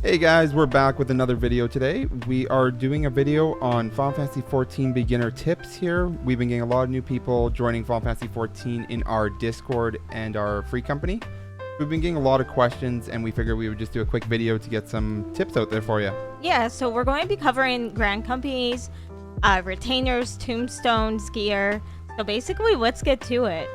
Hey guys, we're back with another video today. We are doing a video on Final Fantasy XIV beginner tips here. We've been getting a lot of new people joining Final Fantasy XIV in our Discord and our free company. We've been getting a lot of questions and we figured we would just do a quick video to get some tips out there for you. Yeah, so we're going to be covering grand companies, retainers, tombstones, gear. So basically, let's get to it.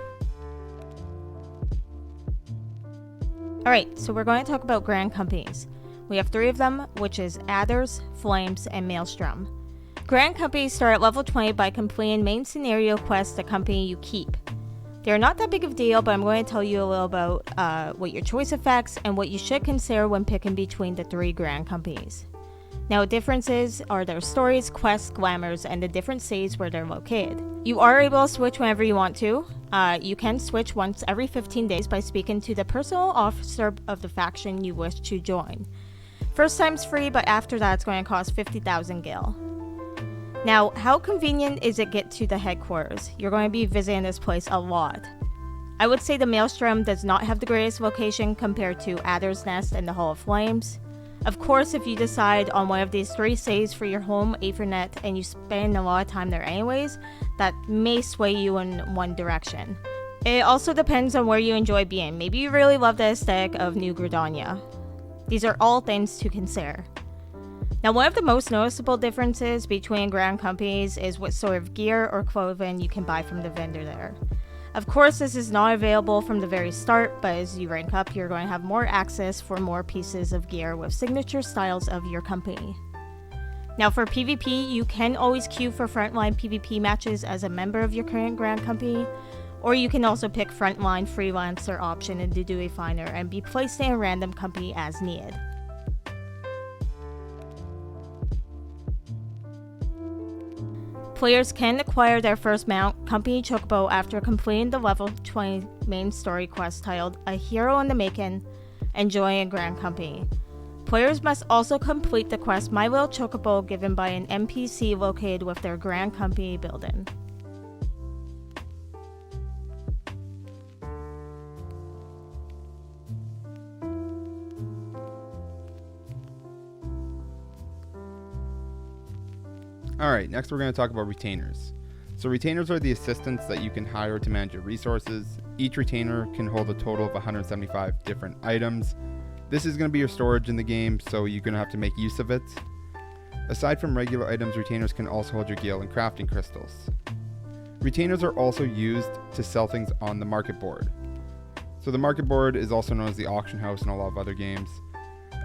Alright, so we're going to talk about grand companies. We have 3 of them, which is Adders, Flames, and Maelstrom. Grand companies start at level 20 by completing main scenario quests accompany you keep. They're not that big of a deal, but I'm going to tell you a little about what your choice affects and what you should consider when picking between the 3 grand companies. Now, differences are their stories, quests, glamours, and the different cities where they're located. You are able to switch whenever you want to. You can switch once every 15 days by speaking to the personal officer of the faction you wish to join. First time's free, but after that it's going to cost 50,000 gil. Now, how convenient is it to get to the headquarters? You're going to be visiting this place a lot. I would say the Maelstrom does not have the greatest location compared to Adder's Nest and the Hall of Flames. Of course, if you decide on one of these 3 cities for your home Aethernet and you spend a lot of time there anyways, that may sway you in one direction. It also depends on where you enjoy being. Maybe you really love the aesthetic of New Gridania. These are all things to consider. Now, one of the most noticeable differences between grand companies is what sort of gear or clothing you can buy from the vendor there. Of course, this is not available from the very start, but as you rank up, you're going to have more access for more pieces of gear with signature styles of your company. Now, for PvP, you can always queue for frontline PvP matches as a member of your current grand company, or you can also pick frontline freelancer option in the Dewey Finder and be placed in a random company as needed. Players can acquire their first mount, Company Chocobo, after completing the level 20 main story quest titled A Hero in the Making and joining a grand company. Players must also complete the quest My Little Chocobo given by an NPC located with their grand company building. Alright, next we're going to talk about retainers. So retainers are the assistants that you can hire to manage your resources. Each retainer can hold a total of 175 different items. This is going to be your storage in the game, so you're going to have to make use of it. Aside from regular items, retainers can also hold your gil and crafting crystals. Retainers are also used to sell things on the market board. So the market board is also known as the auction house in a lot of other games.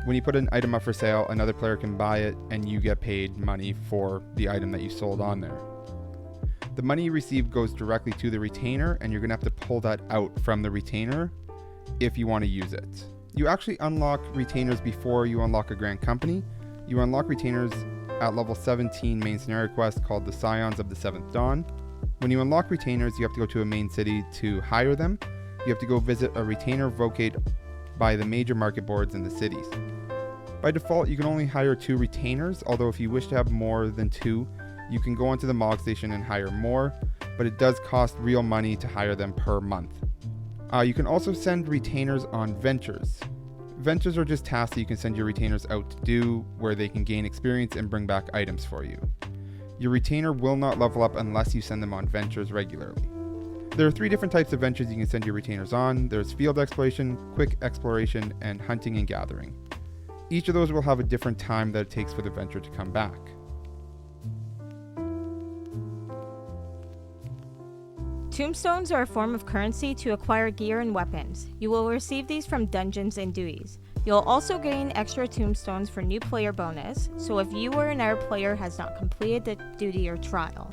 When you put an item up for sale, another player can buy it and you get paid money for the item that you sold on there. The money you receive goes directly to the retainer and you're going to have to pull that out from the retainer if you want to use it. You actually unlock retainers before you unlock a grand company. You unlock retainers at level 17 main scenario quest called the Scions of the Seventh Dawn. When you unlock retainers, you have to go to a main city to hire them. You have to go visit a retainer vocate by the major market boards in the cities. By default, you can only hire 2 retainers, although if you wish to have more than 2, you can go onto the Mog Station and hire more, but it does cost real money to hire them per month. You can also send retainers on ventures. Ventures are just tasks that you can send your retainers out to do, where they can gain experience and bring back items for you. Your retainer will not level up unless you send them on ventures regularly. There are 3 different types of ventures you can send your retainers on. There's field exploration, quick exploration, and hunting and gathering. Each of those will have a different time that it takes for the venture to come back. Tombstones are a form of currency to acquire gear and weapons. You will receive these from dungeons and duties. You'll also gain extra tombstones for new player bonus, so if you or another player has not completed the duty or trial.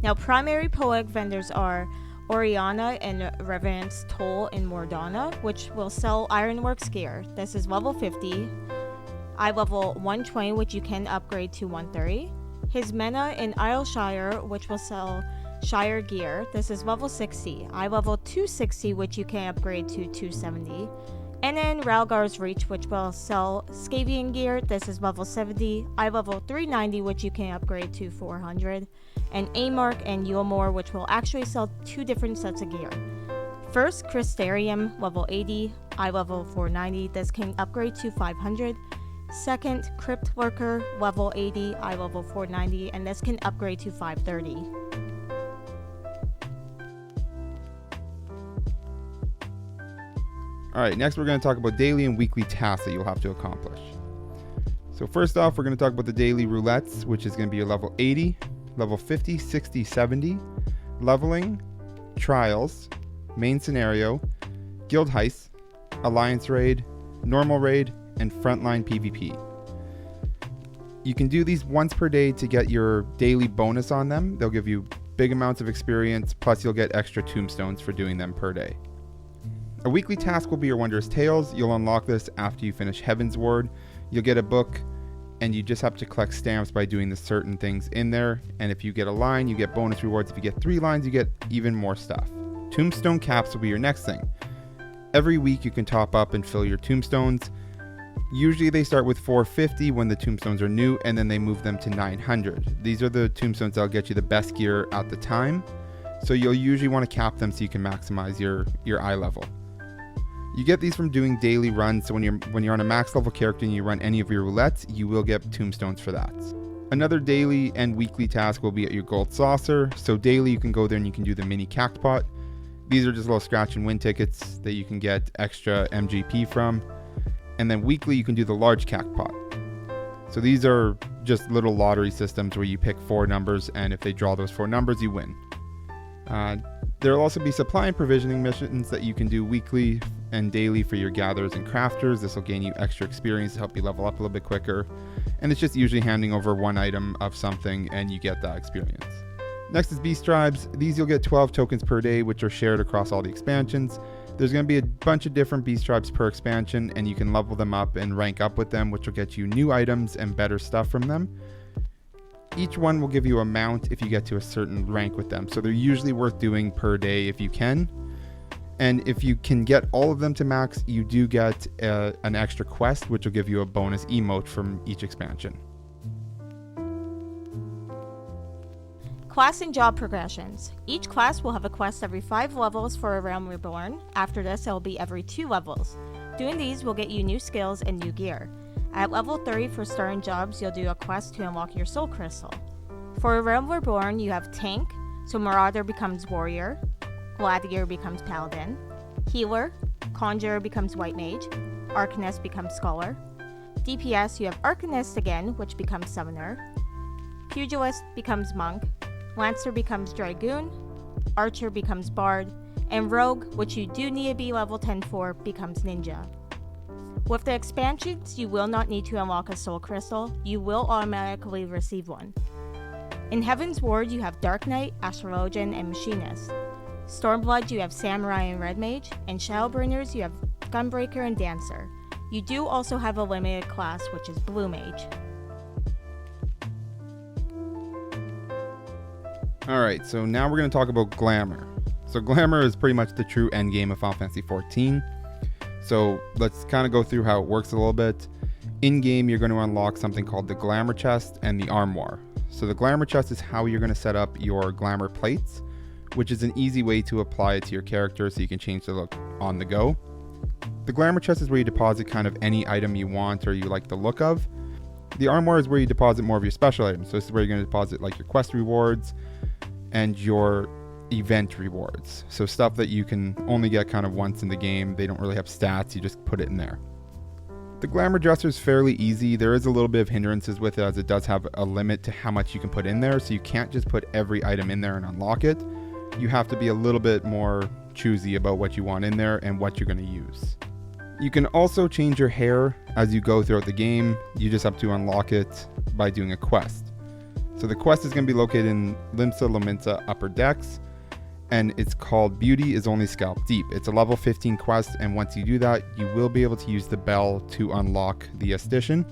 Now, primary poetic vendors are Oriana and Revenant's Toll in Mordana, which will sell Ironworks gear. This is level 50. I level 120, which you can upgrade to 130. Hismena in Isleshire, which will sell Shire gear. This is level 60. I level 260, which you can upgrade to 270. And then Ralgar's Reach, which will sell Scavian gear. This is level 70. I level 390, which you can upgrade to 400. And Amark and Yulmore, which will actually sell 2 different sets of gear. First, Crystarium, level 80. I level 490. This can upgrade to 500. Second, Crypt Lurker, level 80, eye level 490, and this can upgrade to 530. Alright, next we're going to talk about daily and weekly tasks that you'll have to accomplish. So first off, we're going to talk about the daily roulettes, which is going to be your level 80, level 50, 60, 70, leveling, trials, main scenario, guild heist, alliance raid, normal raid, and frontline PvP. You can do these once per day to get your daily bonus on them. They'll give you big amounts of experience, plus you'll get extra tombstones for doing them per day. A weekly task will be your Wondrous Tales. You'll unlock this after you finish Heaven's Ward. You'll get a book, and you just have to collect stamps by doing the certain things in there. And if you get a line, you get bonus rewards. If you get 3 lines, you get even more stuff. Tombstone caps will be your next thing. Every week you can top up and fill your tombstones. Usually they start with 450 when the tombstones are new, and then they move them to 900. These are the tombstones that'll get you the best gear at the time. So you'll usually want to cap them so you can maximize your eye level. You get these from doing daily runs, so when you're on a max level character and you run any of your roulettes, you will get tombstones for that. Another daily and weekly task will be at your gold saucer. So daily you can go there and you can do the mini cactpot. These are just little scratch and win tickets that you can get extra MGP from. And then weekly you can do the large cactpot. So these are just little lottery systems where you pick 4 numbers, and if they draw those 4 numbers, you win. There will also be supply and provisioning missions that you can do weekly and daily for your gatherers and crafters. This will gain you extra experience to help you level up a little bit quicker. And it's just usually handing over 1 item of something and you get that experience. Next is Beast Tribes. These you'll get 12 tokens per day, which are shared across all the expansions. There's going to be a bunch of different Beast Tribes per expansion, and you can level them up and rank up with them, which will get you new items and better stuff from them. Each one will give you a mount if you get to a certain rank with them, so they're usually worth doing per day if you can. And if you can get all of them to max, you do get an extra quest, which will give you a bonus emote from each expansion. Class and job progressions. Each class will have a quest every 5 levels for A Realm Reborn. After this, it will be every 2 levels. Doing these will get you new skills and new gear. At level 30 for starting jobs, you'll do a quest to unlock your soul crystal. For A Realm Reborn, you have Tank, so Marauder becomes Warrior, Gladiator becomes Paladin, Healer, Conjurer becomes White Mage, Arcanist becomes Scholar. DPS, you have Arcanist again, which becomes Summoner, Pugilist becomes Monk, Lancer becomes Dragoon, Archer becomes Bard, and Rogue, which you do need to be level 10 for, becomes Ninja. With the expansions, you will not need to unlock a soul crystal, you will automatically receive one. In Heaven's Ward, you have Dark Knight, Astrologian, and Machinist. Stormblood, you have Samurai and Red Mage, and Shadowbringers, you have Gunbreaker and Dancer. You do also have a limited class, which is Blue Mage. Alright, so now we're going to talk about Glamour. So Glamour is pretty much the true endgame of Final Fantasy XIV. So let's kind of go through how it works a little bit. In-game, you're going to unlock something called the Glamour Chest and the Armoire. So the Glamour Chest is how you're going to set up your Glamour plates, which is an easy way to apply it to your character so you can change the look on the go. The Glamour Chest is where you deposit kind of any item you want or you like the look of. The Armoire is where you deposit more of your special items. So this is where you're going to deposit like your quest rewards and your event rewards. So stuff that you can only get kind of once in the game. They don't really have stats. You just put it in there. The Glamour Dresser is fairly easy. There is a little bit of hindrances with it as it does have a limit to how much you can put in there. So you can't just put every item in there and unlock it. You have to be a little bit more choosy about what you want in there and what you're going to use. You can also change your hair as you go throughout the game. You just have to unlock it by doing a quest. So the quest is going to be located in Limsa Lominsa Upper Decks, and it's called Beauty is Only Scalp Deep. It's a level 15 quest, and once you do that, you will be able to use the bell to unlock the Estician.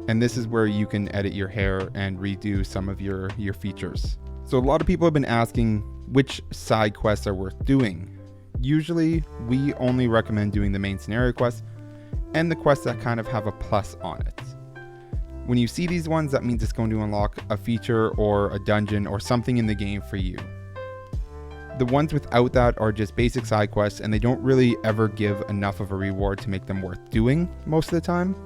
And this is where you can edit your hair and redo some of your features. So a lot of people have been asking which side quests are worth doing. Usually, we only recommend doing the main scenario quests and the quests that kind of have a plus on it. When you see these ones, that means it's going to unlock a feature or a dungeon or something in the game for you. The ones without that are just basic side quests, and they don't really ever give enough of a reward to make them worth doing most of the time.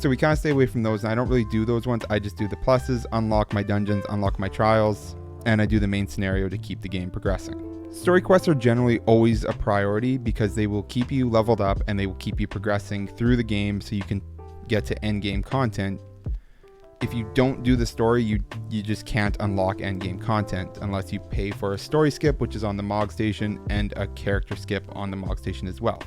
So we kind of stay away from those, and I don't really do those ones. I just do the pluses, unlock my dungeons, unlock my trials, and I do the main scenario to keep the game progressing. Story quests are generally always a priority because they will keep you leveled up and they will keep you progressing through the game so you can get to end game content. If you don't do the story, you just can't unlock end game content unless you pay for a story skip, which is on the Mog Station, and a character skip on the Mog Station as well.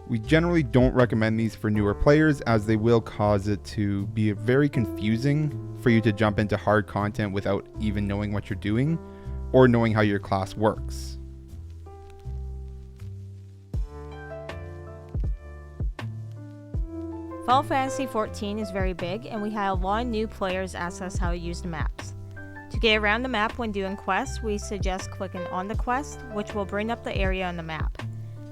We generally don't recommend these for newer players as they will cause it to be very confusing for you to jump into hard content without even knowing what you're doing or knowing how your class works. Final Fantasy XIV is very big, and we had a lot of new players ask us how to use the maps. To get around the map when doing quests, we suggest clicking on the quest, which will bring up the area on the map.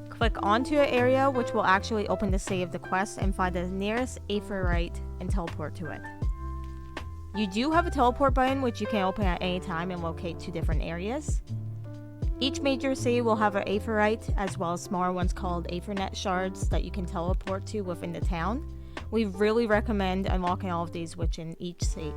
Click onto an area, which will actually open the save of the quest and find the nearest Aetheryte and teleport to it. You do have a teleport button, which you can open at any time and locate 2 different areas. Each major city will have an Aetheryte, as well as smaller ones called Aethernet shards that you can teleport to within the town. We really recommend unlocking all of these within each city.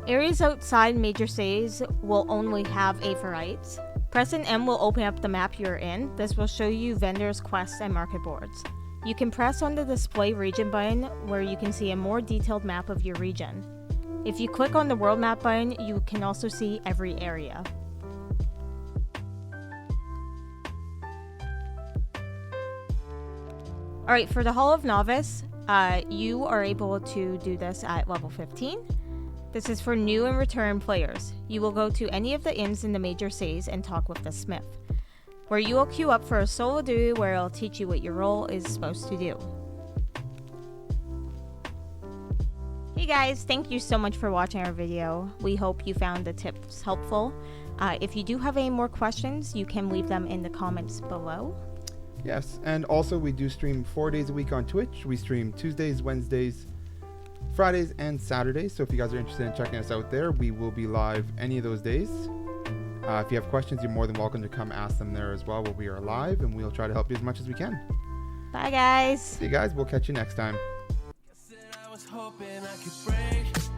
Areas outside major cities will only have Aetherites. Pressing M will open up the map you're in. This will show you vendors, quests, and market boards. You can press on the display region button where you can see a more detailed map of your region. If you click on the world map button, you can also see every area. Alright, for the Hall of Novice, you are able to do this at level 15. This is for new and return players. You will go to any of the inns in the major cities and talk with the smith, where you will queue up for a solo duty where it'll teach you what your role is supposed to do. Hey guys, thank you so much for watching our video. We hope you found the tips helpful. If you do have any more questions, you can leave them in the comments below. Yes, and also we do stream 4 days a week on Twitch. We stream Tuesdays, Wednesdays, Fridays, and Saturdays. So if you guys are interested in checking us out there, we will be live any of those days. If you have questions, you're more than welcome to come ask them there as well while we are live, and we'll try to help you as much as we can. Bye guys. See you guys. We'll catch you next time. I was hoping I could break